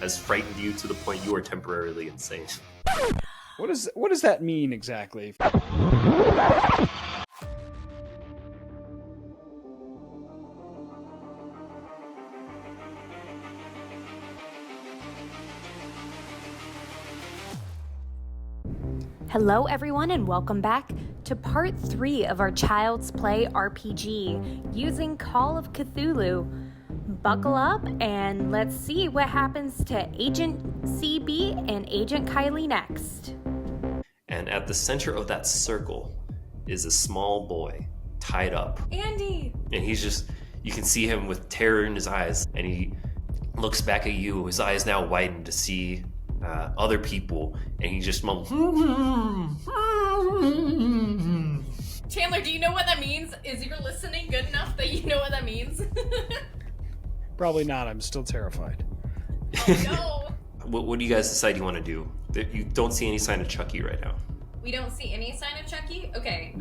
has frightened you to the point you are temporarily insane. What does that mean exactly? Hello everyone and welcome back to part 3 of our Child's Play RPG using Call of Cthulhu. Buckle up and let's see what happens to Agent CB and Agent Kylie next. And at the center of that circle is a small boy tied up. Andy! And he's just, you can see him with terror in his eyes, and he looks back at you, his eyes now widen to see other people, and he just mumbles. Chandler, do you know what that means? Is your listening good enough that you know what that means? Probably not. I'm still terrified. Oh, no. What do you guys decide you want to do? You don't see any sign of Chucky right now. We don't see any sign of Chucky? Okay,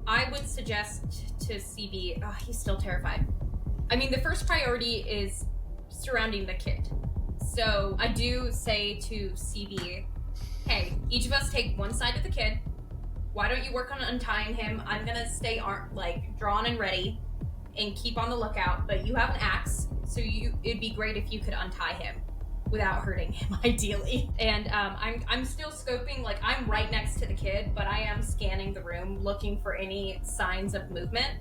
I would suggest to CB, he's still terrified. I mean, the first priority is surrounding the kid. So I do say to CB, hey, each of us take one side of the kid. Why don't you work on untying him? I'm gonna stay drawn and ready and keep on the lookout, but you have an axe, so it'd be great if you could untie him without hurting him, ideally. And I'm still scoping, I'm right next to the kid, but I am scanning the room, looking for any signs of movement.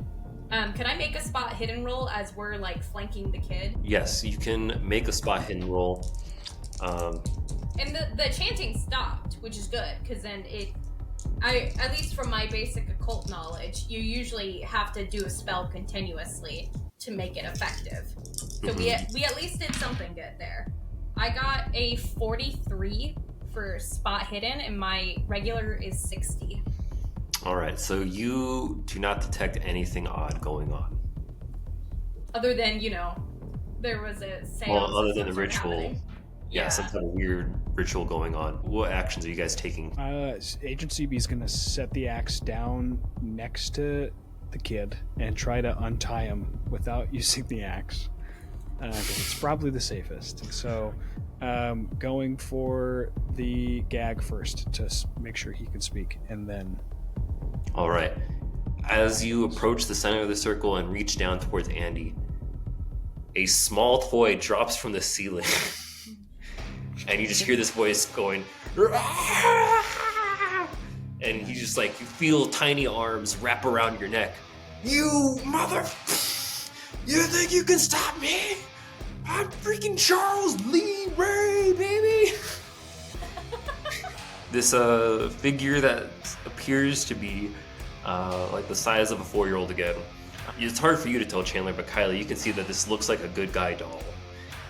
Can I make a spot hidden roll as we're flanking the kid? Yes, you can make a spot hidden roll. And the chanting stopped, which is good, because then at least from my basic occult knowledge, you usually have to do a spell continuously to make it effective. So we at least did something good there. I got a 43 for spot hidden, and my regular is 60. All right, so you do not detect anything odd going on. Other than, there was a seance. Well, other than the ritual. Happening. Yeah, some kind of weird ritual going on. What actions are you guys taking? Agent CB is going to set the axe down next to the kid and try to untie him without using the axe. It's probably the safest. So, going for the gag first to make sure he can speak, and then... All right. As you approach the center of the circle and reach down towards Andy, a small toy drops from the ceiling. And you just hear this voice going, and you just you feel tiny arms wrap around your neck. You mother... You think you can stop me? I'm freaking Charles Lee Ray, baby! This figure that appears to be the size of a 4-year-old again. It's hard for you to tell, Chandler, but Kylie, you can see that this looks like a good guy doll.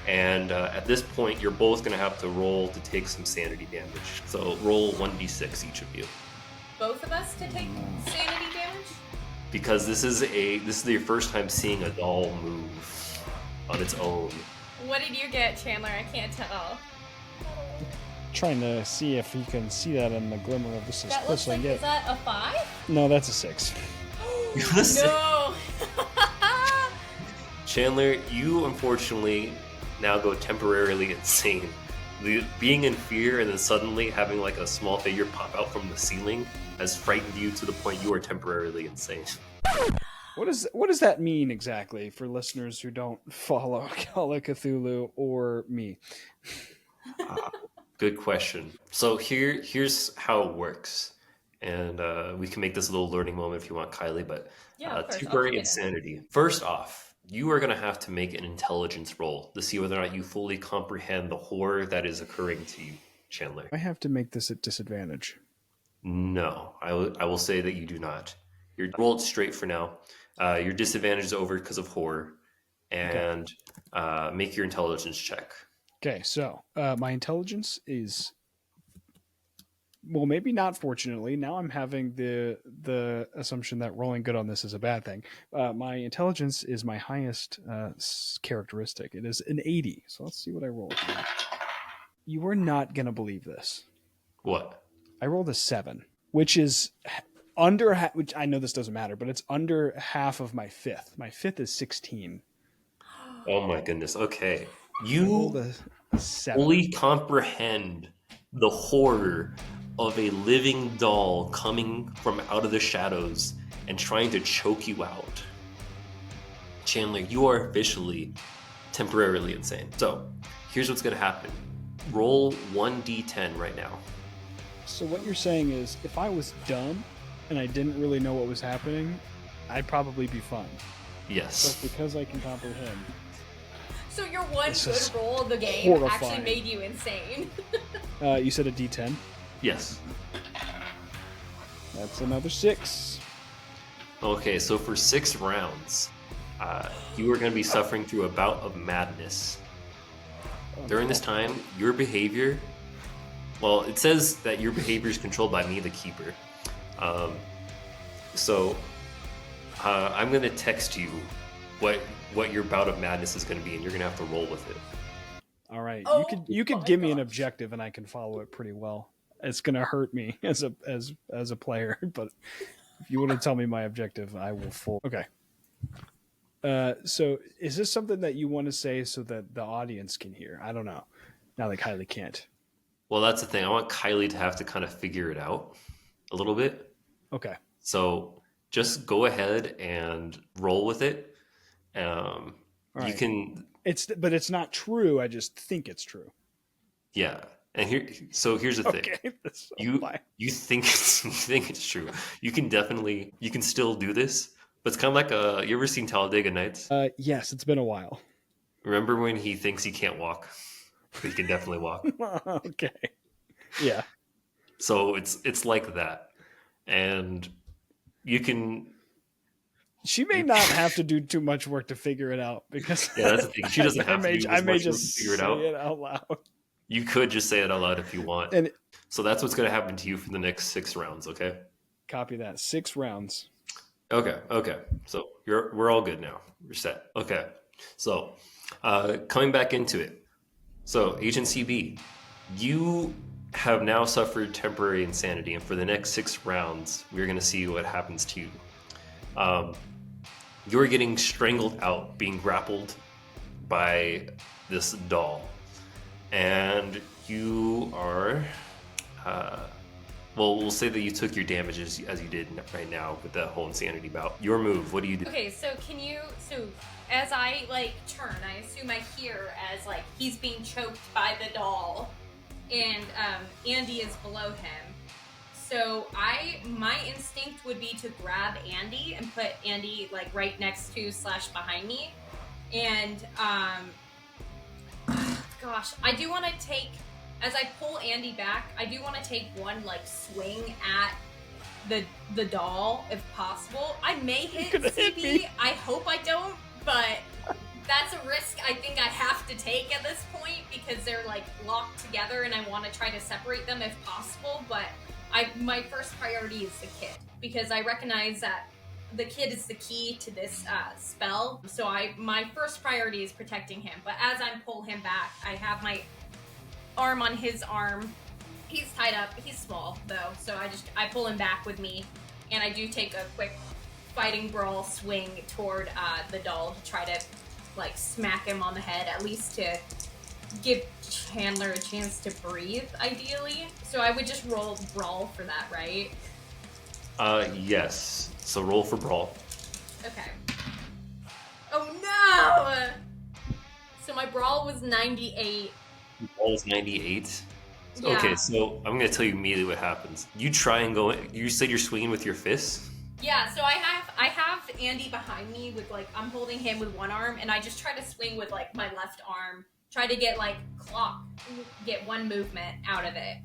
And at this point, you're both going to have to roll to take some sanity damage. So roll 1d6, each of you. Both of us to take sanity damage? Because this is your first time seeing a doll move on its own. What did you get, Chandler? I can't tell. Trying to see if you can see that in the glimmer of this. That looks like, is that a 5? No, that's a 6. No! Chandler, you unfortunately now go temporarily insane. Being in fear and then suddenly having a small figure pop out from the ceiling has frightened you to the point you are temporarily insane. What does that mean exactly for listeners who don't follow Call of Cthulhu or me? Good question. So here's how it works. And we can make this a little learning moment if you want, Kylie, but temporary insanity. First off, you are going to have to make an intelligence roll to see whether or not you fully comprehend the horror that is occurring to you, Chandler. I have to make this at disadvantage. No, I will say that you do not. You're rolled straight for now. Your disadvantage is over because of horror, and make your intelligence check. Okay, so my intelligence is... Well, maybe not, fortunately. Now I'm having the assumption that rolling good on this is a bad thing. My intelligence is my highest characteristic. It is an 80. So let's see what I rolled. You are not going to believe this. What? I rolled a 7, which is under... which I know this doesn't matter, but it's under half of my 5th. My 5th is 16. Oh my goodness. Okay. 7. fully comprehend the horror of a living doll coming from out of the shadows and trying to choke you out. Chandler, you are officially temporarily insane. So, here's what's gonna happen. Roll 1d10 right now. So what you're saying is, if I was dumb and I didn't really know what was happening, I'd probably be fine. Yes. But because I can comprehend, So your one This good is roll of the game actually horrifying. made you insane. you said a D10. Yes. That's another 6. Okay, so for 6 rounds, you are going to be suffering through a bout of madness. During this time, your behavior, well, it says that your behavior is controlled by me, the keeper. So I'm going to text you what your bout of madness is going to be, and you're going to have to roll with it. All right, Oh, you could my give me an gosh. objective, and I can follow it pretty well. It's gonna hurt me as a player, but if you want to tell me my objective, I will full. Okay. So is this something that you want to say so that the audience can hear? I don't know. Now that Kylie can't. Well, that's the thing. I want Kylie to have to kind of figure it out a little bit. Okay. So just go ahead and roll with it. You right. can, But it's not true. I just think it's true. yeah. And here's the thing. Okay. That's so You fine. think it's true. You can still do this, but it's kind of like you ever seen Talladega Nights? Yes, it's been a while. Remember when he thinks he can't walk, but he can definitely walk. Okay. Yeah. So it's like that, and you can. She may not have to do too much work to figure it out because Yeah, that's the thing. She doesn't have to do I as may much work just to figure it say out. it out loud. You could just say it out loud if you want. And So that's what's going to happen to you for the next 6 rounds. Okay. copy that. 6 rounds. Okay. So we're all good now. We're set. Okay. So coming back into it. So Agent CB, you have now suffered temporary insanity, and for the next 6 rounds, we're going to see what happens to you. You're getting strangled out, being grappled by this doll, and you are. Well, we'll say that you took your damages as you did right now with that whole insanity bout. Your move. What do you do? Okay, so as I turn, I assume I hear as he's being choked by the doll, and Andy is below him. So my instinct would be to grab Andy and put Andy right next to / behind me, and gosh, I do want to take. As I pull Andy back, I do want to take one swing at the doll if possible. I may hit CB. I hope I don't, but that's a risk I think I have to take at this point because they're locked together and I want to try to separate them if possible. But my first priority is the kid because I recognize that the kid is the key to this spell. So my first priority is protecting him. But as I pull him back, I have my arm on his arm. He's tied up. He's small though, so I pull him back with me, and I do take a quick fighting brawl swing toward the doll to try to smack him on the head, at least to give Chandler a chance to breathe, ideally. So I would just roll brawl for that, right? Yes. So roll for brawl. Okay. Oh no! So my brawl was 98. Brawl is 98. Yeah. Okay, so I'm gonna tell you immediately what happens. You try and go. You said you're swinging with your fists. Yeah, so I have Andy behind me with I'm holding him with one arm, and I just try to swing with my left arm, try to get get one movement out of it.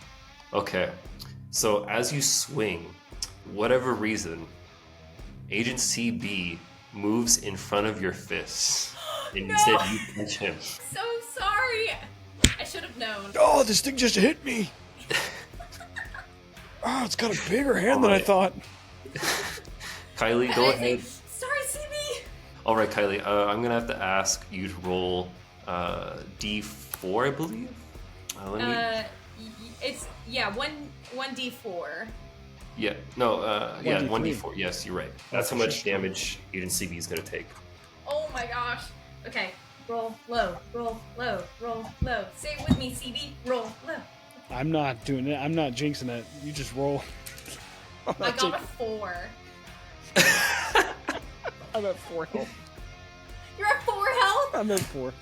Okay, so as you swing, whatever reason, Agent CB moves in front of your fists, and No! instead you punch him. So sorry. I should have known. Oh, this thing just hit me. Oh, it's got a bigger hand than I thought. Kylie, go ahead. Sorry, CB. All right, Kylie, I'm gonna have to ask you to roll D4, I believe. It's one D4. Yeah, no, yeah, 1d3. 1d4. Yes, you're right. That's how much damage Agent CB is gonna take. Oh my gosh. Okay, roll low, roll low, roll low. Say it with me, CB. Roll low. I'm not doing it. I'm not jinxing it. You just roll. I got a 4. I'm at 4 health. You're at 4 health? I'm at 4.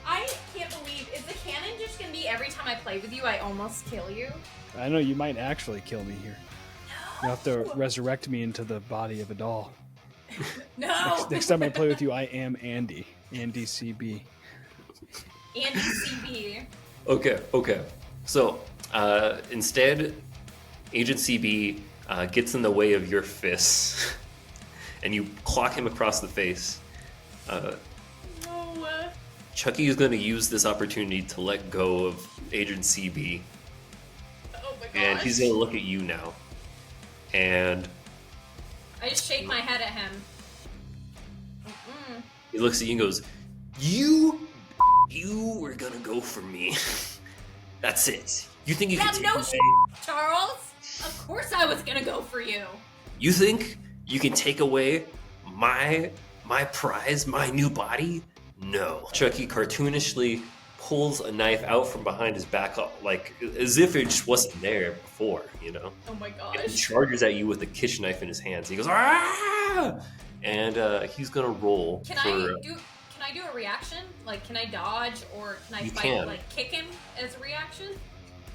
I can't believe, is the cannon just gonna be every time I play with you, I almost kill you? I know you might actually kill me here. You have to resurrect me into the body of a doll. No! Next time I play with you, I am Andy. Andy CB. Andy CB. Okay. So, instead, Agent CB gets in the way of your fists, and you clock him across the face. No. Chucky is going to use this opportunity to let go of Agent CB, Oh my gosh. and he's going to look at you now. And I just shake my head at him. Mm-mm. he looks at you and goes, You were going to go for me. That's it. You think you can Yeah, take no away... Charles! Of course I was gonna go for you. You think you can take away my prize, my new body? No. Chucky cartoonishly pulls a knife out from behind his back, like as if it just wasn't there before, you know? Oh my And he gosh. charges at you with a kitchen knife in his hands. He goes, ah! And he's gonna roll Can for... I do a reaction? Like, can I dodge or can I You fight, can. like, kick him as a reaction?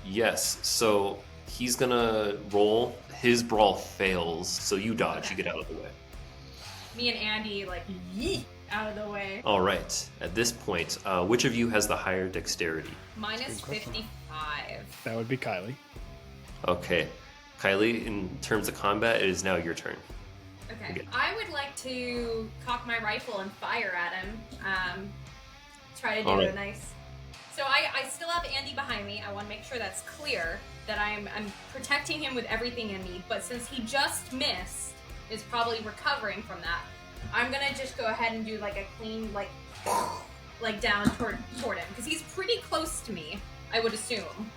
Yes, so he's gonna roll. His brawl fails, so you dodge, Okay. you get out of the way. Me and Andy, like, yeet out of the way. All right, at this point, which of you has the higher dexterity? Minus 55. That would be Kylie. Okay, Kylie, in terms of combat, it is now your turn. Okay. Okay. I would like to cock my rifle and fire at him. Try to do All right. a nice. So I still have Andy behind me. I want to make sure that's clear that I'm protecting him with everything in me. But since he just missed, is probably recovering from that. I'm gonna just go ahead and do like a clean like down toward him because he's pretty close to me. I would assume.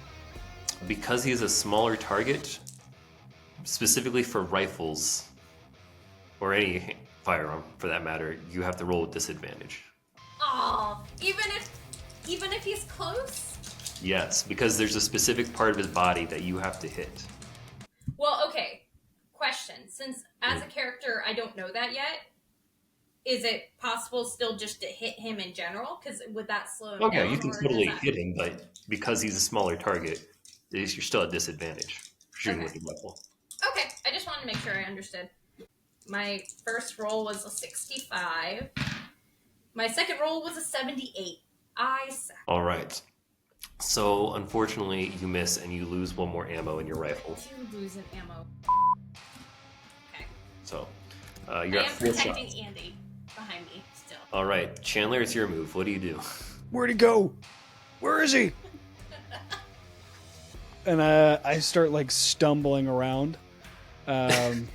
Because he's a smaller target, specifically for rifles, or any firearm for that matter, you have to roll with disadvantage. Oh, even if he's close. Yes, because there's a specific part of his body that you have to hit. Well, okay. Question. Since as a character I don't know that yet, is it possible still just to hit him in general? Because would that slow him down? Okay, you can or totally does that- hit him, but because he's a smaller target, you're still at disadvantage for shooting Okay. with your rifle. Okay, I just wanted to make sure I understood. My first roll was a 65. My second roll was a 78. I suck. All right. So, unfortunately, you miss and you lose one more ammo in your rifle. Two losing ammo. Okay. So, I you're am at 4 protecting shots. Andy behind me still. All right, Chandler, it's your move. What do you do? Where'd he go? Where is he? And I start like stumbling around, and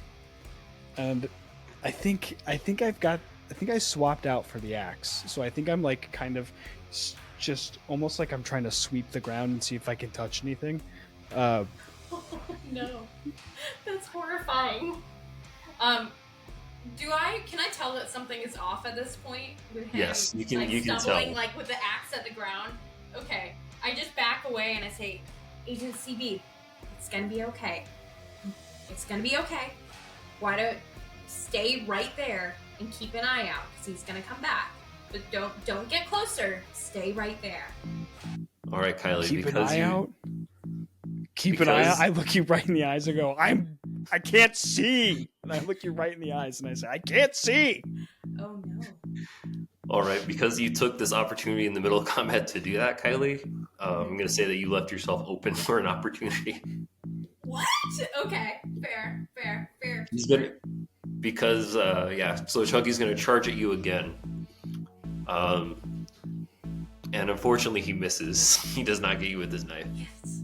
I think I swapped out for the axe. So I think I'm like kind of just almost like I'm trying to sweep the ground and see if I can touch anything. Oh no, that's horrifying. Can I tell that something is off at this point? With him, Yes, you can- like, you can stumbling, tell. like with the axe at the ground. Okay, I just back away and I say, Agent CB, it's gonna be okay. It's gonna be okay. Why don't stay right there and keep an eye out because he's gonna come back. But don't get closer. Stay right there. All right, Kylie, Keep an because eye you out. Keep an eye out. because- I look you right in the eyes and go, I can't see. And I look you right in the eyes and I say, I can't see. Oh no. All right, because you took this opportunity in the middle of combat to do that, Kylie, I'm going to say that you left yourself open for an opportunity. What? Okay. Fair. He's gonna, because so Chucky's going to charge at you again. And unfortunately, he misses. He does not get you with his knife. Yes.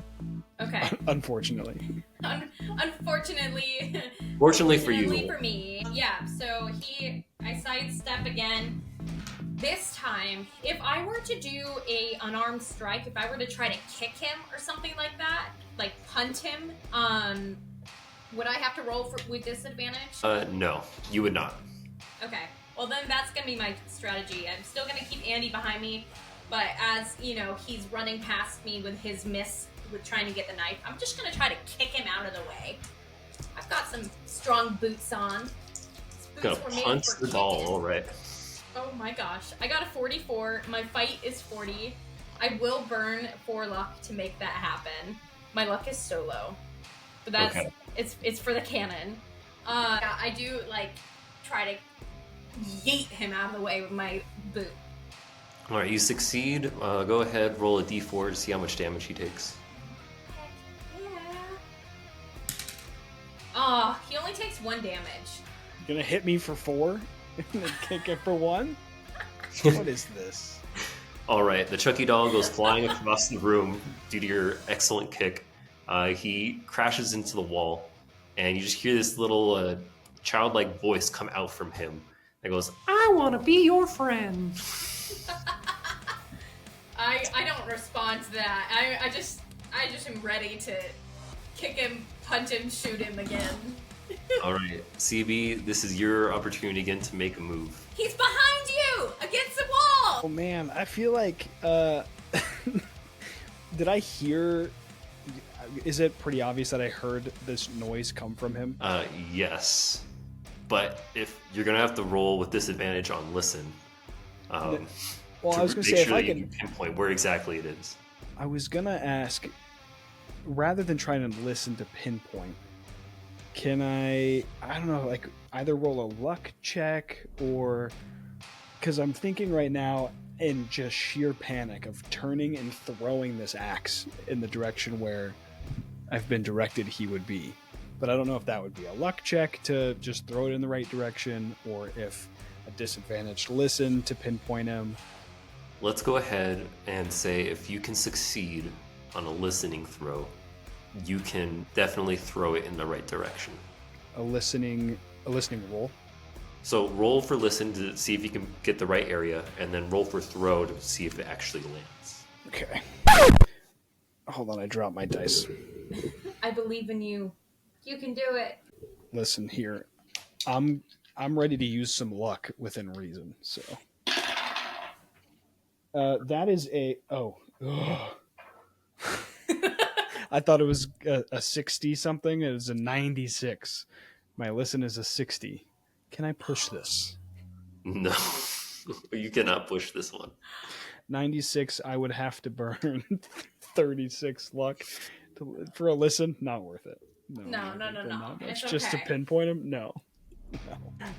Okay. Unfortunately. Unfortunately. Fortunately for Fortunately you. for me. Yeah. So I sidestep again. This time, if I were to do a unarmed strike, if I were to try to kick him or something like that, like punt him, would I have to roll with disadvantage? No, you would not. Okay. Well, then that's gonna be my strategy. I'm still gonna keep Andy behind me, but as you know, he's running past me with his miss with trying to get the knife. I'm just gonna try to kick him out of the way. I've got some strong boots on. Gonna punch the doll, all right. Oh my gosh. I got a 44. My fight is 40. I will burn 4 luck to make that happen. My luck is so low. But that's Okay. it's for the cannon. Yeah, I do like try to yeet him out of the way with my boot. All right, you succeed. Go ahead, roll a d4 to see how much damage he takes. Oh, he only takes 1 damage. You're gonna hit me for 4 and then kick it for 1? What is this? All right, the Chucky doll goes flying across the room due to your excellent kick. He crashes into the wall, and you just hear this little childlike voice come out from him that goes, "I want to be your friend." I don't respond to that. I just am ready to kick him, punch him, shoot him again. All right, CB, this is your opportunity again to make a move. He's behind you against the wall. Oh man, I feel like did I hear, is it pretty obvious that I heard this noise come from him? Yes, but if you're gonna have to roll with disadvantage on listen. Well, to I was gonna make say if sure I that you can, can pinpoint where exactly it is. I was gonna ask, rather than trying to listen to pinpoint, can I don't know, like either roll a luck check or, because I'm thinking right now in just sheer panic of turning and throwing this axe in the direction where I've been directed he would be. But I don't know if that would be a luck check to just throw it in the right direction or if a disadvantaged listen to pinpoint him. Let's go ahead and say if you can succeed on a listening throw, you can definitely throw it in the right direction. A listening roll. So roll for listen to see if you can get the right area, and then roll for throw to see if it actually lands. Okay. Hold on, I dropped my dice. I believe in you. You can do it. Listen here. I'm ready to use some luck within reason, so. That is a I thought it was a 60 something. It was a 96. My listen is a 60. Can I push this? No, you cannot push this one. 96, I would have to burn 36 luck for a listen. Not worth it. No. Not much. It's Just to okay. pinpoint him? No.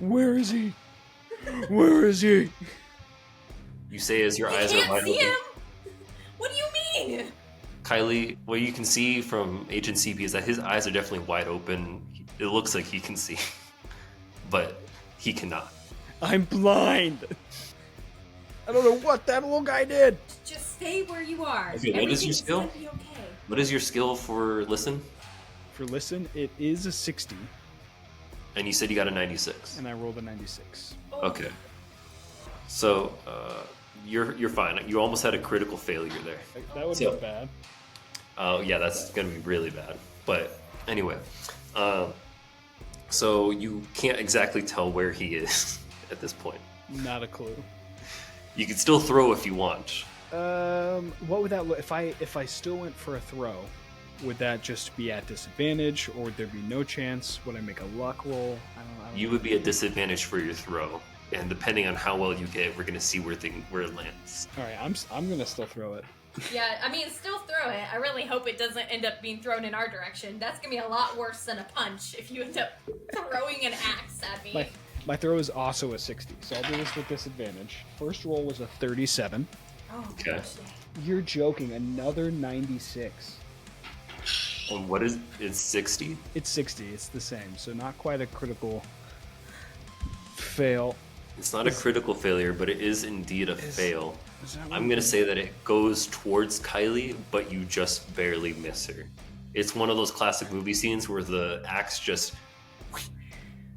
Where is he? Where is he? You say as your You eyes are can't wide see open. him. What do you mean? Kylie, what you can see from Agent CP is that his eyes are definitely wide open. It looks like he can see, but he cannot. I'm blind. I don't know what that little guy did. Just stay where you are. Okay, what is your Everything's skill? gonna be okay. What is your skill for listen? For listen, it is a 60, And you said you got a 96. and I rolled a 96. Oh, Okay. So you're fine. You almost had a critical failure there. That would So- be bad. Yeah, that's gonna be really bad. But anyway, so you can't exactly tell where he is at this point. Not a clue. You can still throw if you want. What would that look if I still went for a throw? Would that just be at disadvantage, or would there be no chance? Would I make a luck roll? I don't You know. would be at disadvantage for your throw, and depending on how well you get, we're gonna see where it lands. All right, I'm gonna still throw it. Yeah, I mean, still throw it. I really hope it doesn't end up being thrown in our direction. That's gonna be a lot worse than a punch if you end up throwing an axe at me. My throw is also a 60, so I'll do this with disadvantage. First roll was a 37. Oh, Okay. gosh. You're joking. Another 96. And what is it's 60? It's 60. It's the same, so not quite a critical fail. It's not a critical failure, but it is indeed a fail. Is that I'm gonna say that it goes towards Kylie, but you just barely miss her. It's one of those classic movie scenes where the axe just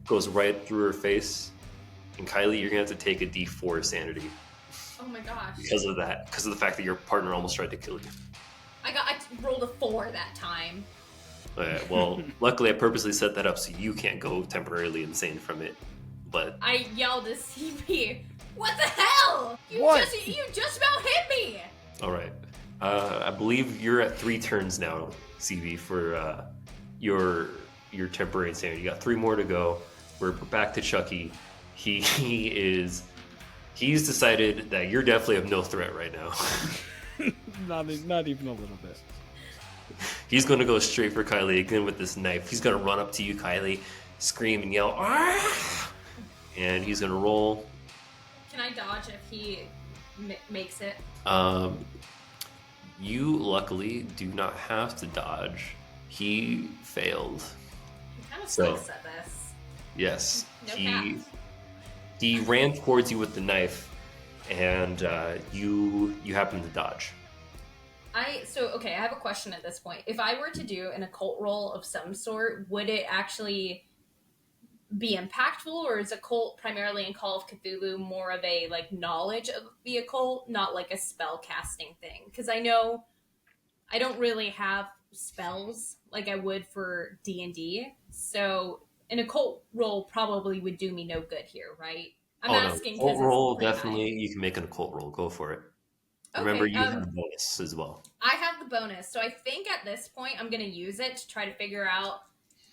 goes right through her face. And Kylie, you're gonna have to take a D4 sanity Oh my gosh. because of that, because of the fact that your partner almost tried to kill you. I rolled a 4 that time. Well, luckily I purposely set that up so you can't go temporarily insane from it. but I yelled to CB, "What the hell? You just about hit me!" all right. I believe you're at 3 turns now, CB, for your temporary insanity. You got 3 more to go. We're back to Chucky. He's decided that you're definitely of no threat right now. Not even a little bit. He's going to go straight for Kylie again with this knife. He's going to run up to you, Kylie, scream and yell, "Ah!" And he's going to roll. Can I dodge if he makes it? You luckily do not have to dodge. He failed. He kind of So- sucks at this. Yes. No He ran towards you with the knife, and you happen to dodge. I have a question at this point. If I were to do an occult roll of some sort, would it actually be impactful, or is occult primarily in Call of Cthulhu more of a like knowledge of the occult, not like a spell casting thing? Because I know I don't really have spells like I would for D&D, so an occult roll probably would do me no good here, right? I'm asking because Occult roll, it's pretty definitely. high. You can make an occult roll. Go for it. Okay, Remember, you have a bonus as well. I have the bonus, so I think at this point I'm going to use it to try to figure out,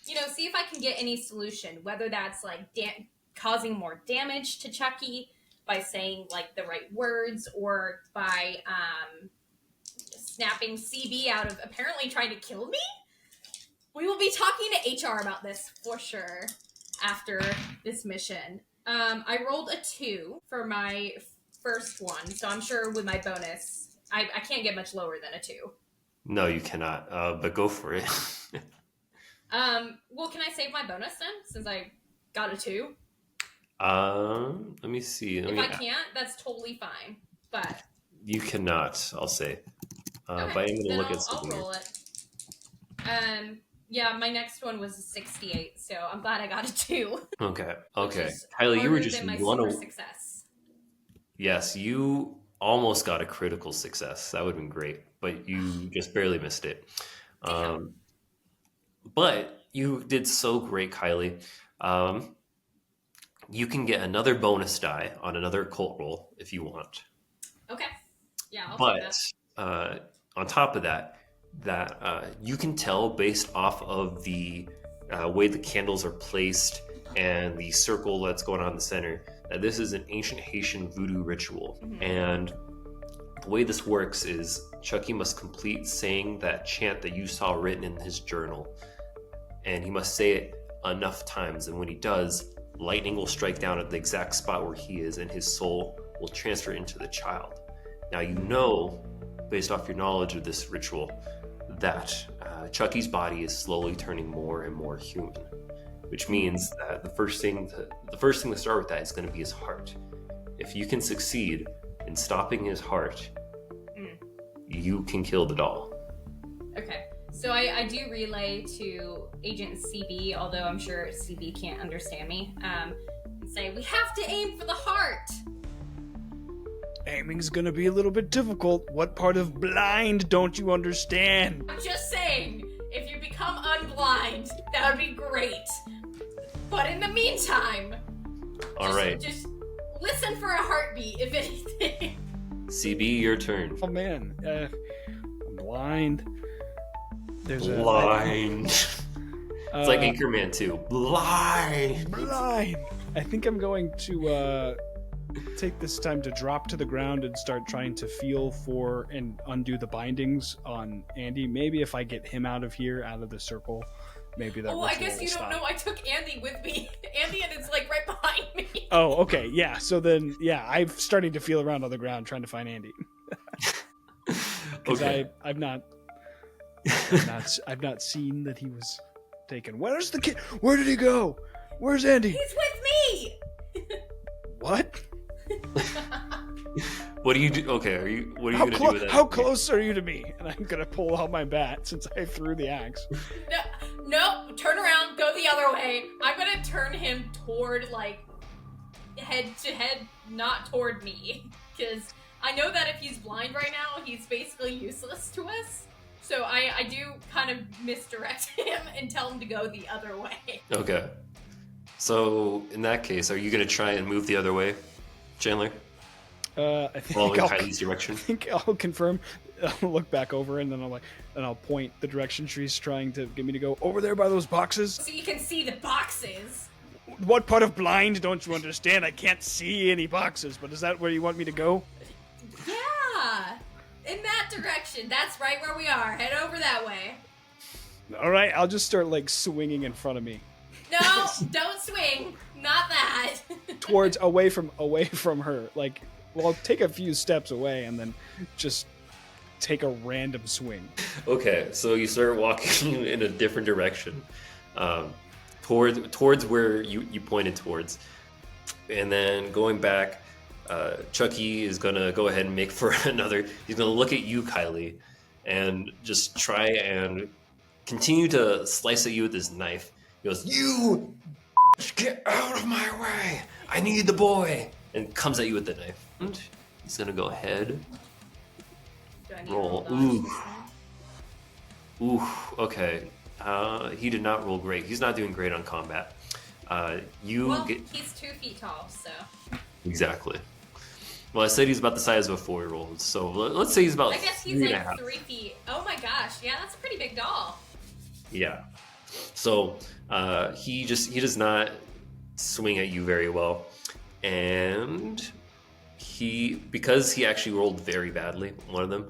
see if I can get any solution, whether that's like causing more damage to Chucky by saying like the right words, or by snapping CB out of apparently trying to kill me. We will be talking to HR about this for sure after this mission. I rolled a 2 for my first one, so I'm sure with my bonus, I can't get much lower than a 2. No, you cannot. But go for it. Well, can I save my bonus then, since I got a 2? Let me see. If I can't, that's totally fine. But You cannot, I'll say. But I'm going to then look at I'll something. roll it. Yeah, my next one was a 68, so I'm glad I got a 2. Okay. which is Kylie, you were harder just than my one super away. success. Yes, you almost got a critical success. That would have been great, but you just barely missed it. Damn. But you did so great, Kylie. You can get another bonus die on another occult roll if you want. Okay. Yeah, I'll take But that. on top of that, you can tell based off of the way the candles are placed and the circle that's going on in the center that this is an ancient Haitian voodoo ritual. Mhm. And the way this works is Chucky must complete saying that chant that you saw written in his journal, and he must say it enough times, and when he does, lightning will strike down at the exact spot where he is, and his soul will transfer into the child. Now you know, based off your knowledge of this ritual, that Chucky's body is slowly turning more and more human, which means that the first thing to start with that is going to be his heart. If you can succeed in stopping his heart, you can kill the doll. Okay. So I do relay to Agent CB, although I'm sure CB can't understand me, and say, we have to aim for the heart! Aiming's gonna be a little bit difficult. What part of blind don't you understand? I'm just saying, if you become unblind, that would be great. But in the meantime, All right, just listen for a heartbeat, if anything. CB, your turn. Oh man, I'm blind. There's Blind. It's like Anchorman 2. Blind. blind. I think I'm going to take this time to drop to the ground and start trying to feel for and undo the bindings on Andy. Maybe if I get him out of here, out of the circle, maybe that. Oh, I guess you don't know I took Andy with me. Andy and it's like right behind me. Oh, okay, yeah. So then, yeah, I'm starting to feel around on the ground trying to find Andy. Because Okay. I've not seen that he was taken. Where's the kid? Where did he go? Where's Andy? He's with me! What? What do you do? Okay, what are you How, gonna do with that? how close are you to me? And I'm gonna pull out my bat since I threw the axe. No, turn around, go the other way. I'm gonna turn him toward, like, head to head, not toward me. Because I know that if he's blind right now, he's basically useless to us. So I do kind of misdirect him and tell him to go the other way. Okay. So in that case, are you going to try and move the other way, Chandler? I think Following I'll, Kylie's direction? I think I'll confirm. I'll look back over and then I'll point the direction she's trying to get me to go over there by those boxes. So you can see the boxes. What part of blind don't you understand? I can't see any boxes, but is that where you want me to go? Yeah, in that direction. That's right where we are. Head over that way. All right, I'll just start like swinging in front of me No, don't swing. Not that. towards away from her. Like, well, I'll take a few steps away and then just take a random swing. Okay, so you start walking in a different direction, towards where you pointed towards, and then going back. Chucky is gonna go ahead and make for another. He's gonna look at you, Kylie, and just try and continue to slice at you with his knife. He goes, "You get out of my way! I need the boy!" And comes at you with the knife. And he's gonna go ahead. Do I need to Roll. dodge? Ooh. Okay. He did not roll great. He's not doing great on combat. Well, he's 2 feet tall, so. Exactly. Well, I said he's about the size of a 4-year-old, so let's say he's about I guess he's 3.5. 3 feet. Oh my gosh, yeah, that's a pretty big doll. Yeah. So he does not swing at you very well, and because he actually rolled very badly, one of them,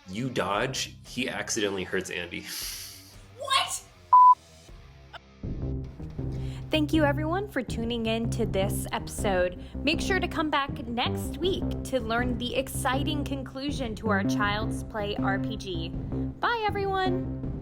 you dodge. He accidentally hurts Andy. What? Thank you everyone for tuning in to this episode. Make sure to come back next week to learn the exciting conclusion to our Child's Play RPG. Bye everyone!